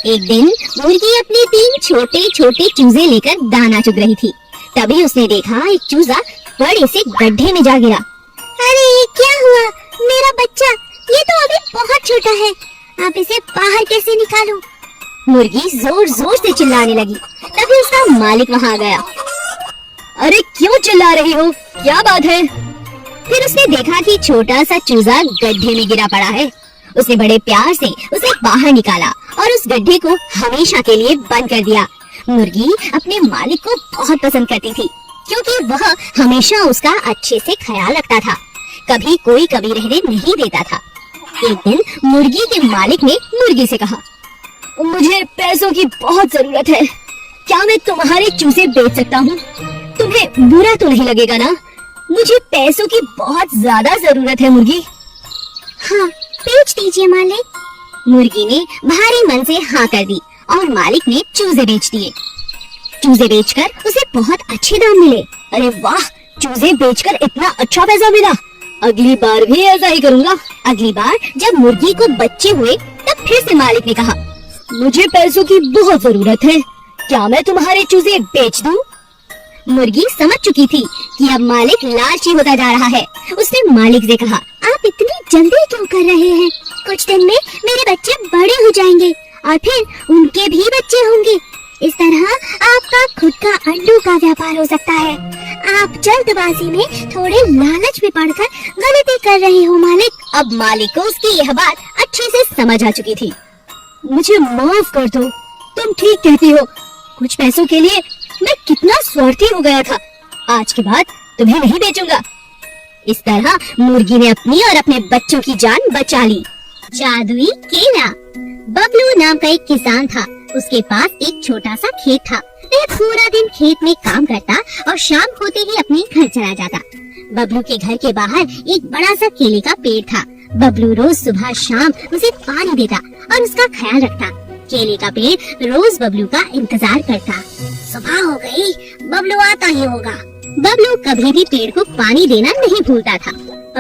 एक दिन मुर्गी अपने 3 छोटे छोटे चूजे लेकर दाना चुग रही थी। तभी उसने देखा एक चूजा बड़े से गड्ढे में जा गिरा। अरे ये क्या हुआ? मेरा बच्चा, ये तो अभी बहुत छोटा है, आप इसे बाहर कैसे निकालूं? मुर्गी जोर जोर से चिल्लाने लगी। तभी उसका मालिक वहाँ आ गया। अरे क्यों चिल्ला रही हो, क्या बात है? फिर उसने देखा कि छोटा सा चूजा गड्ढे में गिरा पड़ा है। उसने बड़े प्यार से उसे बाहर निकाला और उस गड्ढे को हमेशा के लिए बंद कर दिया। मुर्गी अपने मालिक को बहुत पसंद करती थी, क्योंकि वह हमेशा उसका अच्छे से ख्याल रखता था, कभी कोई कमी रहने नहीं देता था। एक दिन मुर्गी के मालिक ने मुर्गी से कहा, मुझे पैसों की बहुत जरूरत है, क्या मैं तुम्हारे चूजे बेच सकता हूँ? तुम्हें बुरा तो नहीं लगेगा ना? मुझे पैसों की बहुत ज्यादा जरूरत है मुर्गी। हाँ, बेच दीजिए मालिक। मुर्गी ने भारी मन से हाँ कर दी और मालिक ने चूजे बेच दिए। चूजे बेचकर उसे बहुत अच्छे दाम मिले। अरे वाह, चूजे बेचकर इतना अच्छा पैसा मिला, अगली बार भी ऐसा ही करूँगा। अगली बार जब मुर्गी को बच्चे हुए तब फिर से मालिक ने कहा, मुझे पैसों की बहुत जरूरत है, क्या मैं तुम्हारे चूजे बेच दूं? मुर्गी समझ चुकी थी कि अब मालिक लालची होता जा रहा है। उसने मालिक से कहा, आप इतनी जल्दी क्यों कर रहे हैं? कुछ दिन में मेरे बच्चे बड़े हो जाएंगे और फिर उनके भी बच्चे होंगे। इस तरह आपका खुद का अंडों का व्यापार हो सकता है। आप जल्दबाजी में थोड़े लालच में पड़कर गलती कर रहे हो मालिक। अब मालिक को उसकी यह बात अच्छे से समझ आ चुकी थी। मुझे माफ कर दो, तुम ठीक कहती हो, कुछ पैसों के लिए मैं कितना स्वार्थी हो गया था। आज के बाद तुम्हें नहीं बेचूंगा। इस तरह मुर्गी ने अपनी और अपने बच्चों की जान बचा ली। जादुई केला। बबलू नाम का एक किसान था। उसके पास एक छोटा सा खेत था। वह पूरा दिन खेत में काम करता और शाम होते ही अपने घर चला जाता। बबलू के घर के बाहर एक बड़ा सा केले का पेड़ था। बबलू रोज सुबह शाम उसे पानी देता और उसका ख्याल रखता। केले का पेड़ रोज बबलू का इंतजार करता। सुबह हो गई, बबलू आता ही होगा। बबलू कभी भी पेड़ को पानी देना नहीं भूलता था।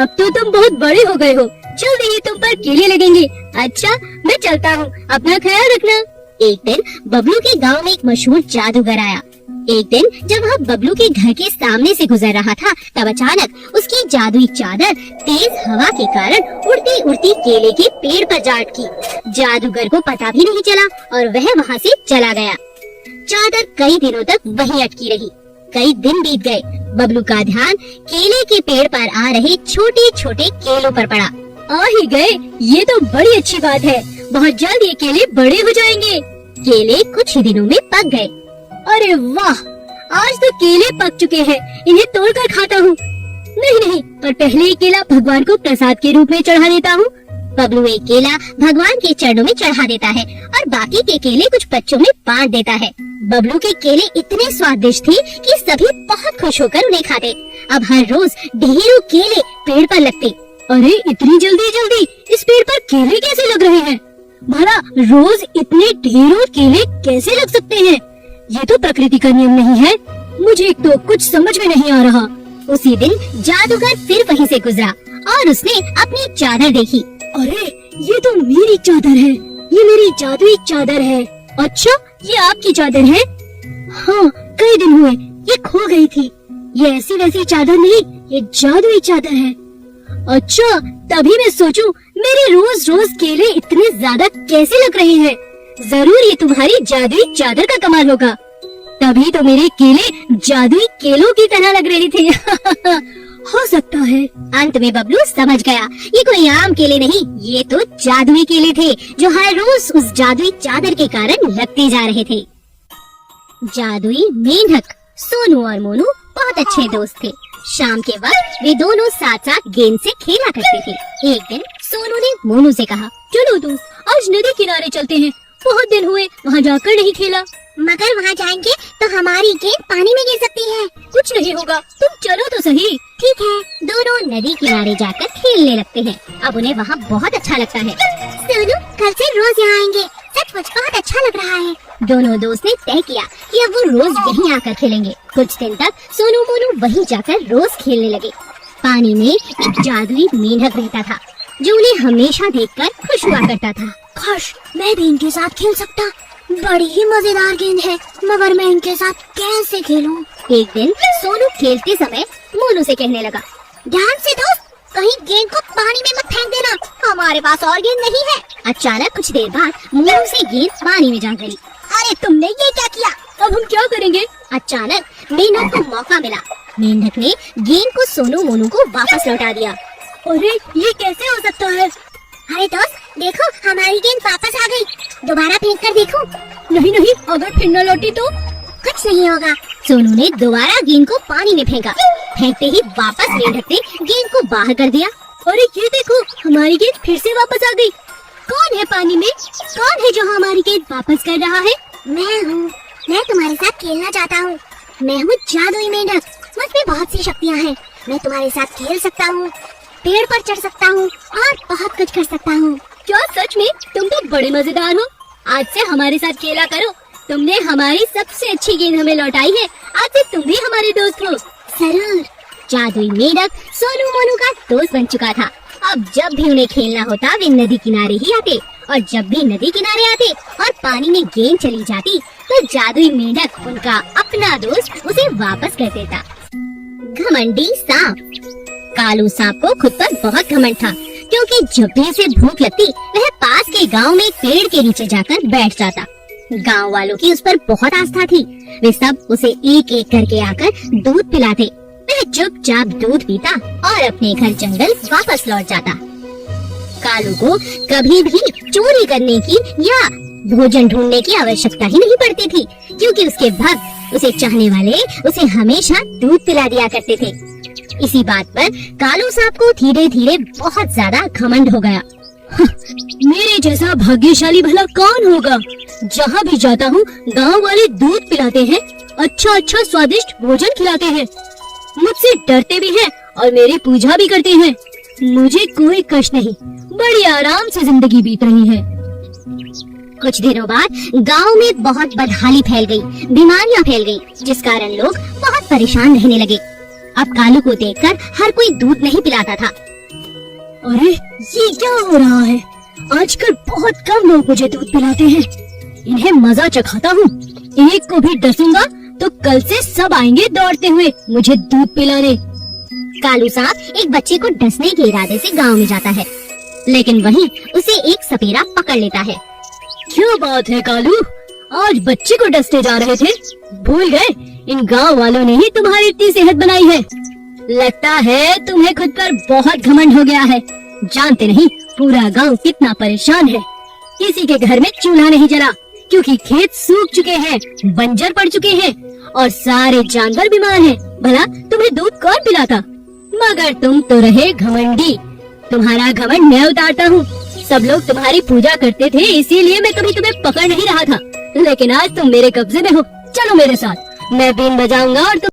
अब तो तुम बहुत बड़े हो गए हो, जल्दी ही तुम पर केले लगेंगे। अच्छा, मैं चलता हूँ, अपना ख्याल रखना। एक दिन बबलू के गांव में एक मशहूर जादूगर आया। एक दिन जब वह बबलू के घर के सामने से गुजर रहा था, तब अचानक उसकी जादुई चादर तेज हवा के कारण उड़ती उड़ती केले के पेड़ पर जा अटकी। जादूगर को पता भी नहीं चला और वह वहाँ से चला गया। चादर कई दिनों तक वहीं अटकी रही। कई दिन बीत गए। बबलू का ध्यान केले के पेड़ पर आ रहे छोटे छोटे केलों पर पड़ा। आ ही गए, ये तो बड़ी अच्छी बात है। बहुत जल्द ये केले बड़े हो जाएंगे। केले कुछ ही दिनों में पक गए। अरे वाह, आज तो केले पक चुके हैं, इन्हें तोड़कर खाता हूँ। नहीं, पर पहले एक केला भगवान को प्रसाद के रूप में चढ़ा देता हूँ। बबलू एक केला भगवान के चरणों में चढ़ा देता है और बाकी के केले कुछ बच्चों में बांट देता है। बबलू के केले इतने स्वादिष्ट थे कि सभी बहुत खुश होकर उन्हें खाते। अब हर रोज ढेरों केले पेड़ पर लगते। अरे इतनी जल्दी जल्दी इस पेड़ पर केले कैसे लग रहे हैं? भला रोज इतने ढेरों केले कैसे लग सकते हैं? ये तो प्रकृति का नियम नहीं है। मुझे तो कुछ समझ में नहीं आ रहा। उसी दिन जादूगर फिर वहीं से गुजरा और उसने अपनी चादर देखी। अरे ये तो मेरी चादर है, ये मेरी जादुई चादर है। अच्छा, ये आपकी चादर है? हाँ, कई दिन हुए ये खो गई थी। ये ऐसी वैसी चादर नहीं, ये जादुई चादर है। अच्छा, तभी मैं सोचूं मेरे रोज रोज केले इतने ज्यादा कैसे लग रहे हैं। जरूर ये तुम्हारी जादुई चादर का कमाल होगा, तभी तो मेरे केले जादुई केलों की तरह लग रहे थे। हो सकता है। अंत में बबलू समझ गया, ये कोई आम केले नहीं, ये तो जादुई केले थे जो हर रोज उस जादुई चादर के कारण लगते जा रहे थे। जादुई मेंढक। सोनू और मोनू बहुत अच्छे दोस्त थे। शाम के वक्त वे दोनों साथ साथ गेंद से खेला करते थे। एक दिन सोनू ने मोनू से कहा, चलो तुम आज नदी किनारे चलते हैं, बहुत दिन हुए वहाँ जाकर नहीं खेला। मगर वहाँ जाएंगे तो हमारी गेंद पानी में गिर सकती है। कुछ नहीं होगा, तुम चलो तो सही। ठीक है। दोनों नदी किनारे जाकर खेलने लगते हैं। अब उन्हें वहाँ बहुत अच्छा लगता है। सोनू, कल से रोज यहाँ आएंगे, सचमुच बहुत अच्छा लग रहा है। दोनों दोस्त ने तय किया कि अब वो रोज यहीं आकर खेलेंगे। कुछ दिन तक सोनू मोनू वहीं जाकर रोज खेलने लगे। पानी में एक जादुई मेंढक रहता था जो उन्हें हमेशा देखकर खुश हुआ करता था। काश मैं भी इनके साथ खेल सकता। बड़ी ही मजेदार गेंद है, मगर मैं इनके साथ कैसे खेलूं? एक दिन सोनू खेलते समय मोनू से कहने लगा, ध्यान से दोस्त, कहीं गेंद को पानी में मत फेंक देना, हमारे पास और गेंद नहीं है। अचानक कुछ देर बाद मोनू से गेंद पानी में जा गई। अरे तुमने ये क्या किया? अब हम क्या करेंगे? अचानक मेंढक को मौका मिला। मेंढक ने गेंद को सोनू मोनू को वापस लौटा दिया। अरे ये कैसे हो सकता है? अरे दोस्त देखो, हमारी गेंद वापस आ गई। दोबारा फेंक कर देखो। नहीं नहीं, अगर फिर न लौटी तो? कुछ नहीं होगा। सोनू ने दोबारा गेंद को पानी में फेंका। फेंकते ही वापस मेंढक ने गेंद को बाहर कर दिया। अरे ये देखो, हमारी गेंद फिर से वापस आ गई। कौन है पानी में? कौन है जो हमारी गेंद वापस कर रहा है? मैं हूँ। मैं तुम्हारे साथ खेलना चाहता हूँ। मैं हूँ जादुई मेंढक। मुझ में बहुत सी शक्तियाँ हैं। मैं तुम्हारे साथ खेल सकता हूँ, पेड़ पर चढ़ सकता हूँ और बहुत कुछ कर सकता हूँ। क्या सच में? तुम तो बड़े मजेदार हो। आज से हमारे साथ खेला करो। तुमने हमारी सबसे अच्छी गेंद हमें लौटाई है। आज से तुम भी हमारे दोस्त हो। जरूर। जादुई मेंढक सोनू मोनू का दोस्त बन चुका था। अब जब भी उन्हें खेलना होता वे नदी किनारे ही आते, और जब भी नदी किनारे आते और पानी में गेंद चली जाती तो जादुई मेंढक उनका अपना दोस्त उसे वापस कर देता। घमंडी सांप। कालू सांप को खुद पर बहुत घमंड था, क्योंकि जब भी उसे भूख लगती वह पास के गांव में एक पेड़ के नीचे जाकर बैठ जाता। गांव वालों की उस पर बहुत आस्था थी। वे सब उसे एक एक करके आकर दूध पिलाते। वह चुपचाप दूध पीता और अपने घर जंगल वापस लौट जाता। कालू को कभी भी चोरी करने की या भोजन ढूंढने की आवश्यकता ही नहीं पड़ती थी, क्योंकि उसके भक्त, उसे चाहने वाले उसे हमेशा दूध पिला दिया करते थे। इसी बात पर कालू सांप को धीरे धीरे बहुत ज्यादा घमंड हो गया। मेरे जैसा भाग्यशाली भला कौन होगा? जहाँ भी जाता हूँ गाँव वाले दूध पिलाते हैं, अच्छा अच्छा स्वादिष्ट भोजन खिलाते हैं, मुझसे डरते भी हैं और मेरी पूजा भी करते हैं। मुझे कोई कष्ट नहीं, बड़ी आराम से जिंदगी बीत रही है। कुछ दिनों बाद गांव में बहुत बदहाली फैल गई, बीमारियां फैल गई, जिस कारण लोग बहुत परेशान रहने लगे। अब कालू को देखकर हर कोई दूध नहीं पिलाता था। अरे ये क्या हो रहा है? आजकल बहुत कम लोग मुझे दूध पिलाते हैं। इन्हें मजा चखाता हूँ। एक को भी डसूंगा तो कल से सब आएंगे दौड़ते हुए मुझे दूध पिलाने। कालू सांप एक बच्चे को डसने के इरादे से गांव में जाता है, लेकिन वहीं उसे एक सपेरा पकड़ लेता है। क्या बात है कालू, आज बच्चे को डसने जा रहे थे? भूल गए, इन गांव वालों ने ही तुम्हारी इतनी सेहत बनाई है। लगता है तुम्हें खुद पर बहुत घमंड हो गया है। जानते नहीं पूरा गांव कितना परेशान है। किसी के घर में चूल्हा नहीं जला, क्योंकि खेत सूख चुके हैं, बंजर पड़ चुके हैं और सारे जानवर बीमार हैं। भला तुम्हें दूध कौन पिलाता? मगर तुम तो रहे घमंडी। तुम्हारा घमंड मैं उतारता हूँ। सब लोग तुम्हारी पूजा करते थे, इसीलिए मैं कभी तुम्हें पकड़ नहीं रहा था, लेकिन आज तुम मेरे कब्जे में हो। चलो मेरे साथ, मैं बीन बजाऊंगा और तुम